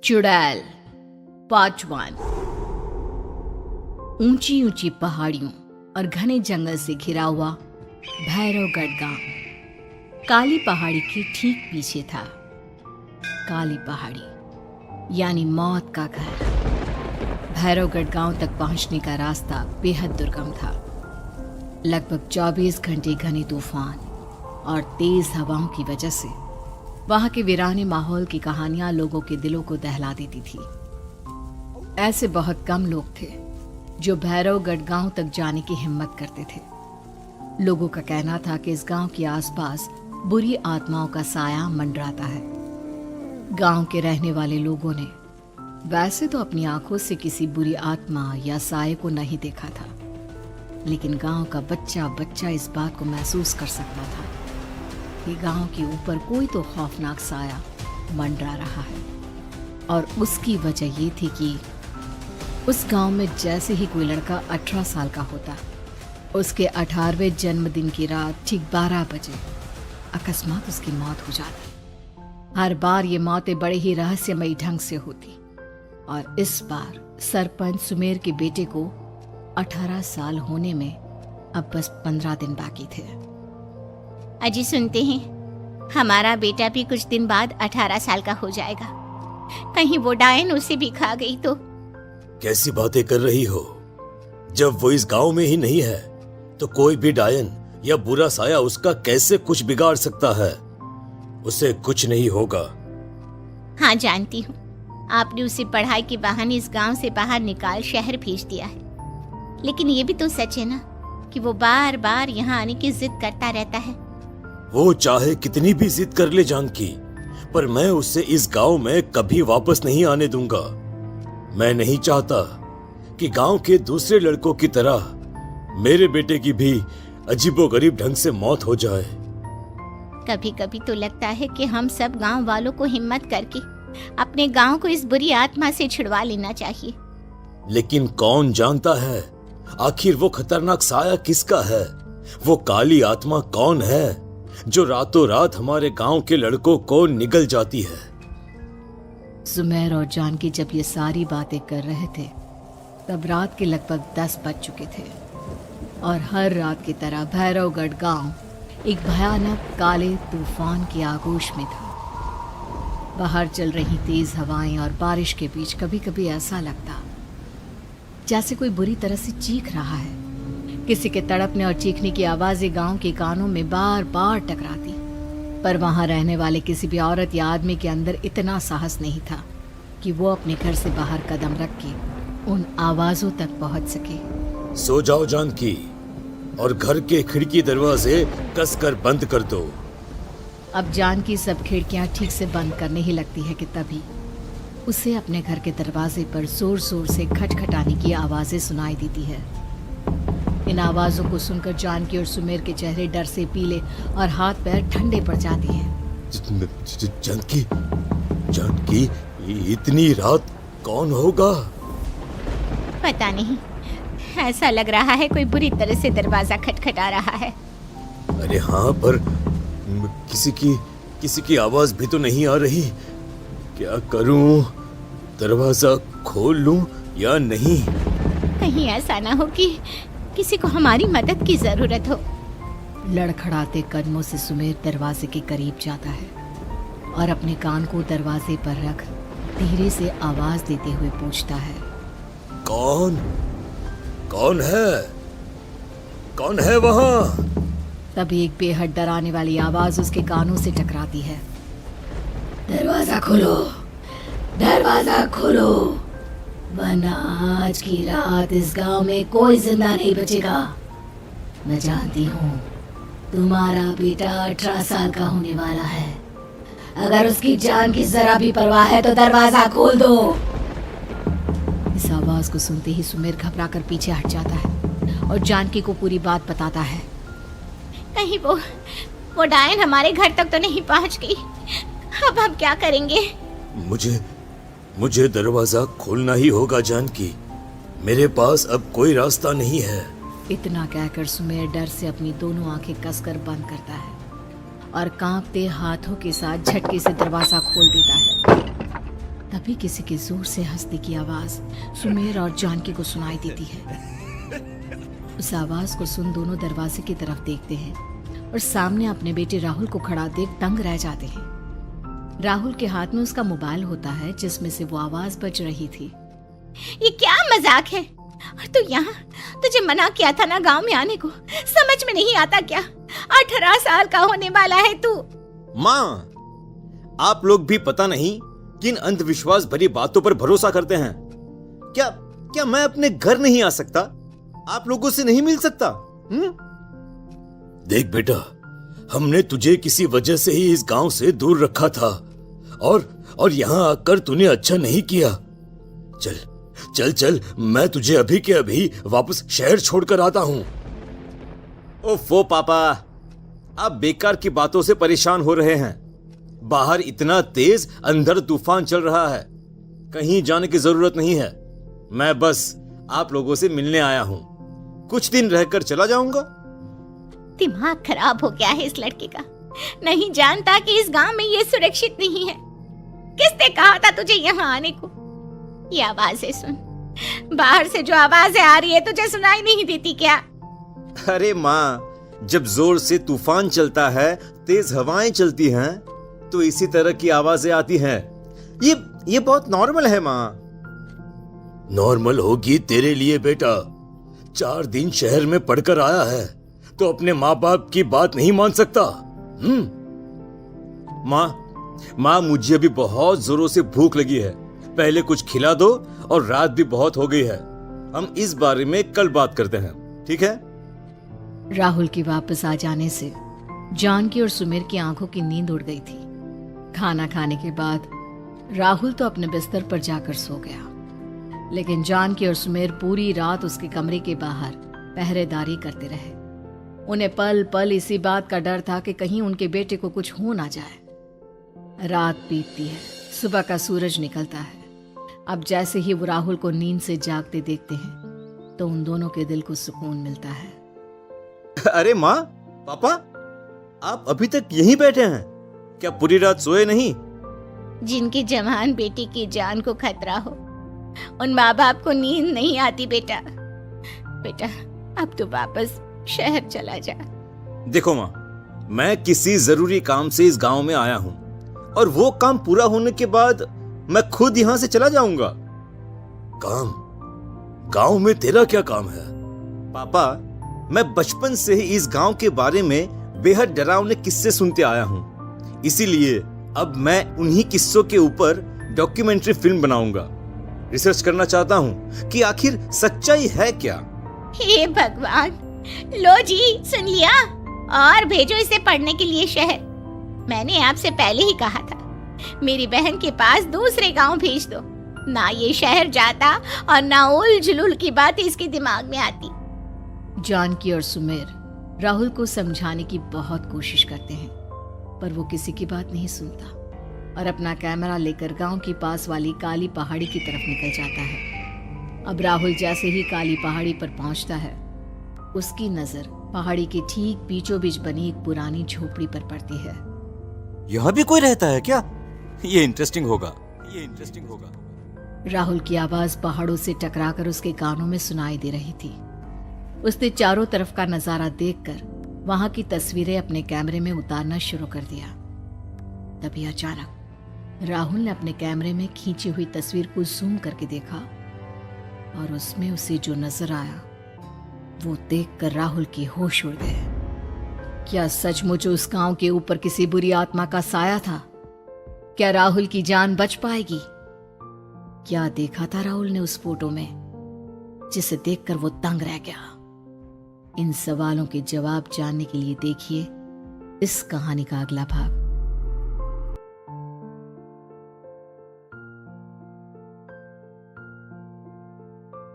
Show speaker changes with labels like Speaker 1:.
Speaker 1: चुड़ैल पार्ट 1। ऊंची ऊंची पहाड़ियों और घने जंगल से घिरा हुआ भैरवगढ़ गांव काली पहाड़ी के ठीक पीछे था। काली पहाड़ी यानी मौत का घर। भैरवगढ़ गांव तक पहुंचने का रास्ता बेहद दुर्गम था। लगभग 24 घंटे घने तूफान और तेज हवाओं की वजह से वहां के वीराने माहौल की कहानियां लोगों के दिलों को दहला देती थी। ऐसे बहुत कम लोग थे जो भैरवगढ़ गांव तक जाने की हिम्मत करते थे। लोगों का कहना था कि इस गांव के आसपास बुरी आत्माओं का साया मंडराता है। गांव के रहने वाले लोगों ने वैसे तो अपनी आंखों से किसी बुरी आत्मा या साये को नहीं देखा था, लेकिन गांव का बच्चा बच्चा इस बात को महसूस कर सकता था कि गांव के ऊपर कोई तो खौफनाक साया मंडरा रहा है। और उसकी वजह ये थी कि उस गांव में जैसे ही कोई लड़का 18 साल का होता, उसके 18वें जन्मदिन की रात ठीक 12 बजे अकस्मात उसकी मौत हो जाती। हर बार ये मौतें बड़े ही रहस्यमयी ढंग से होती और इस बार सरपंच सुमेर के बेटे को 18 साल होने में अब बस 15 दिन बाकी थे।
Speaker 2: अजी सुनते हैं, हमारा बेटा भी कुछ दिन बाद 18 साल का हो जाएगा। कहीं वो डायन उसे भी खा गई तो।
Speaker 3: कैसी बातें कर रही हो? जब वो इस गांव में ही नहीं है तो कोई भी डायन या बुरा साया उसका कैसे कुछ बिगाड़ सकता है? उसे कुछ नहीं होगा।
Speaker 2: हाँ जानती हूँ, आपने उसे पढ़ाई के बहाने इस गांव से बाहर निकाल शहर भेज दिया है, लेकिन ये भी तो सच है ना कि वो बार बार यहाँ आने की जिद करता रहता है।
Speaker 3: वो चाहे कितनी भी जिद कर ले जानकी, पर मैं उसे इस गांव में कभी वापस नहीं आने दूंगा। मैं नहीं चाहता कि गांव के दूसरे लड़कों की तरह मेरे बेटे की भी अजीबोगरीब ढंग से मौत हो जाए।
Speaker 2: कभी कभी तो लगता है कि हम सब गांव वालों को हिम्मत करके अपने गांव को इस बुरी आत्मा से छुड़वा लेना चाहिए।
Speaker 3: लेकिन कौन जानता है आखिर वो खतरनाक साया किसका है? वो काली आत्मा कौन है जो रातों रात हमारे गांव के लड़कों को निगल जाती है?
Speaker 1: सुमेर और जानकी जब ये सारी बातें कर रहे थे तब रात के लगभग 10 बज चुके थे और हर रात की तरह भैरवगढ़ गांव एक भयानक काले तूफान की आगोश में था। बाहर चल रही तेज हवाएं और बारिश के बीच कभी कभी ऐसा लगता जैसे कोई बुरी तरह से चीख रहा है। किसी के तड़पने और चीखने की आवाजें गांव के कानों में बार बार टकराती, पर वहां रहने वाले किसी भी औरत या आदमी के अंदर इतना साहस नहीं था कि वो अपने घर से बाहर कदम रख के उन आवाजों तक पहुंच सके।
Speaker 3: सो जाओ जानकी और घर के खिड़की दरवाजे कसकर बंद कर दो।
Speaker 1: अब जानकी सब खिड़कियां ठीक से बंद करने ही लगती है कि तभी उसे अपने घर के दरवाजे पर जोर जोर से खटखटाने की आवाजें सुनाई देती है। इन आवाजों को सुनकर जानकी और सुमेर के चेहरे डर से पीले और हाथ पैर ठंडे पड़ जाते हैं।
Speaker 3: जानकी, जानकी, इतनी रात कौन होगा?
Speaker 2: पता नहीं, ऐसा लग रहा है कोई बुरी तरह से दरवाजा खटखटा रहा है।
Speaker 3: अरे हाँ, पर किसी की आवाज भी तो नहीं आ रही। क्या करूं? दरवाजा खोल लूं या नहीं?
Speaker 2: कहीं ऐसा ना हो कि किसी को हमारी मदद की जरूरत हो।
Speaker 1: लड़खड़ाते कदमों से सुमेर दरवाजे के करीब जाता है और अपने कान को दरवाजे पर रख धीरे से आवाज देते हुए पूछता है,
Speaker 3: कौन है? कौन है वहां?
Speaker 1: तभी एक बेहद डराने वाली आवाज उसके कानों से टकराती है। दरवाजा खोलो, दरवाजा खोलो, वरना आज की रात इस गांव में कोई जिंदा नहीं बचेगा। मैं जानती हूँ तुम्हारा बेटा 18 साल का होने वाला है। अगर उसकी जान की जरा भी परवाह है तो दरवाजा खोल दो। इस आवाज को सुनते ही सुमेर घबराकर पीछे हट जाता है और जानकी को पूरी बात बताता है।
Speaker 2: कहीं वो डायन हमारे घर तक तो नहीं पहुंच गई? अब हम क्या करेंगे?
Speaker 3: मुझे दरवाजा खोलना ही होगा जानकी। मेरे पास अब कोई रास्ता नहीं है।
Speaker 1: इतना कहकर सुमेर डर से अपनी दोनों आंखें कसकर बंद करता है और कांपते हाथों के साथ झटके से दरवाजा खोल देता है। तभी किसी के जोर से हंसने की आवाज सुमेर और जानकी को सुनाई देती है। उस आवाज को सुन दोनों दरवाजे की तरफ देखते हैं और सामने अपने बेटे राहुल को खड़ा देख दंग रह जाते हैं। राहुल के हाथ में उसका मोबाइल होता है जिसमें से वो आवाज बज रही थी।
Speaker 2: ये क्या मजाक है? और तू यहाँ, तुझे मना किया था ना गांव में आने को, समझ में नहीं आता क्या? 18 साल का होने वाला है तू।
Speaker 3: माँ, आप लोग भी पता नहीं किन अंधविश्वास भरी बातों पर भरोसा करते हैं। क्या मैं अपने घर नहीं आ सकता? आप लोगों से नहीं मिल सकता? देख बेटा, हमने तुझे किसी वजह से ही इस गांव से दूर रखा था और यहाँ आकर तूने अच्छा नहीं किया। चल चल चल, मैं तुझे अभी के अभी वापस शहर छोड़कर आता हूँ। ओफो पापा, आप बेकार की बातों से परेशान हो रहे हैं। बाहर इतना तेज अंधड़ तूफान चल रहा है, कहीं जाने की जरूरत नहीं है। मैं बस आप लोगों से मिलने आया हूँ, कुछ दिन रहकर चला जाऊंगा।
Speaker 2: दिमाग खराब हो गया है इस लड़के का, नहीं जानता कि इस गांव में ये सुरक्षित नहीं है। किसने कहा था तुझे यहाँ आने को? ये आवाजें सुन, बाहर से जो आवाजें आ रही है तुझे सुनाई नहीं देती क्या?
Speaker 3: अरे माँ, जब जोर से तूफान चलता है, तेज हवाएं चलती हैं, तो इसी तरह की आवाजें आती हैं। ये बहुत नॉर्मल है माँ। नॉर्मल होगी तेरे लिए बेटा। 4 दिन शहर में पढ़कर आया है तो अपने माँ बाप की बात नहीं मान सकता। माँ, मुझे अभी बहुत जोरों से भूख लगी है, पहले कुछ खिला दो, और रात भी बहुत हो गई है। हम इस बारे में कल बात करते हैं, ठीक है?
Speaker 1: राहुल के वापस आ जाने से जानकी और सुमेर की आंखों की नींद उड़ गई थी। खाना खाने के बाद राहुल तो अपने बिस्तर पर जाकर सो गया, लेकिन जानकी और सुमेर पूरी रात उसके कमरे के बाहर पहरेदारी करते रहे। उन्हें पल पल इसी बात का डर था कि कहीं उनके बेटे को कुछ हो ना जाए। रात बीतती है, सुबह का सूरज निकलता है। अब जैसे ही वो राहुल को नींद से जागते देखते हैं तो उन दोनों के दिल को सुकून मिलता है।
Speaker 3: अरे माँ, पापा, आप अभी तक यहीं बैठे हैं? क्या पूरी रात सोए नहीं?
Speaker 2: जिनकी जवान बेटी की जान को खतरा हो, उन माँ बाप को नींद नहीं आती बेटा। अब तो वापस शहर चला जा।
Speaker 3: देखो माँ, मैं किसी जरूरी काम से इस गांव में आया हूँ, और वो काम पूरा होने के बाद मैं खुद यहाँ से चला जाऊंगा। काम? गांव में तेरा क्या काम है? पापा, मैं बचपन से ही इस गांव के बारे में बेहद डरावने किस्से सुनते आया हूँ, इसीलिए अब मैं उन्हीं किस्सों के ऊपर डॉक्यूमेंट्री फिल्म बनाऊंगा। रिसर्च करना चाहता हूँ कि आखिर सच्चाई है क्या।
Speaker 2: हे भगवान, लो जी, सुन लिया, और भेजो इसे पढ़ने के लिए शहर। मैंने आपसे पहले ही कहा था, मेरी बहन के पास दूसरे गांव भेज दो। ना ये शहर जाता और ना उल जुलूल की बात इसके दिमाग में आती।
Speaker 1: जानकी और सुमेर राहुल को समझाने की बहुत कोशिश करते हैं, पर वो किसी की बात नहीं सुनता और अपना कैमरा लेकर गांव के पास वाली काली पहाड़ी की तरफ निकल जाता है। अब राहुल जैसे ही काली पहाड़ी पर पहुंचता है, उसकी नजर पहाड़ी के ठीक बीचों बीच बनी एक पुरानी झोपड़ी पर पड़ती है।
Speaker 3: यहाँ भी कोई रहता है क्या? ये इंटरेस्टिंग होगा।
Speaker 1: राहुल की आवाज पहाड़ों से टकराकर उसके कानों में सुनाई दे रही थी। उसने चारों तरफ का नजारा देखकर वहां की तस्वीरें अपने कैमरे में उतारना शुरू कर दिया। तभी अचानक राहुल ने अपने कैमरे में खींची हुई तस्वीर को जूम करके देखा, और उसमें उसे जो नजर आया वो देखकर राहुल के होश उड़ गए। क्या सचमुच उस गांव के ऊपर किसी बुरी आत्मा का साया था? क्या राहुल की जान बच पाएगी? क्या देखा था राहुल ने उस फोटो में जिसे देखकर वो दंग रह गया? इन सवालों के जवाब जानने के लिए देखिए इस कहानी का अगला भाग।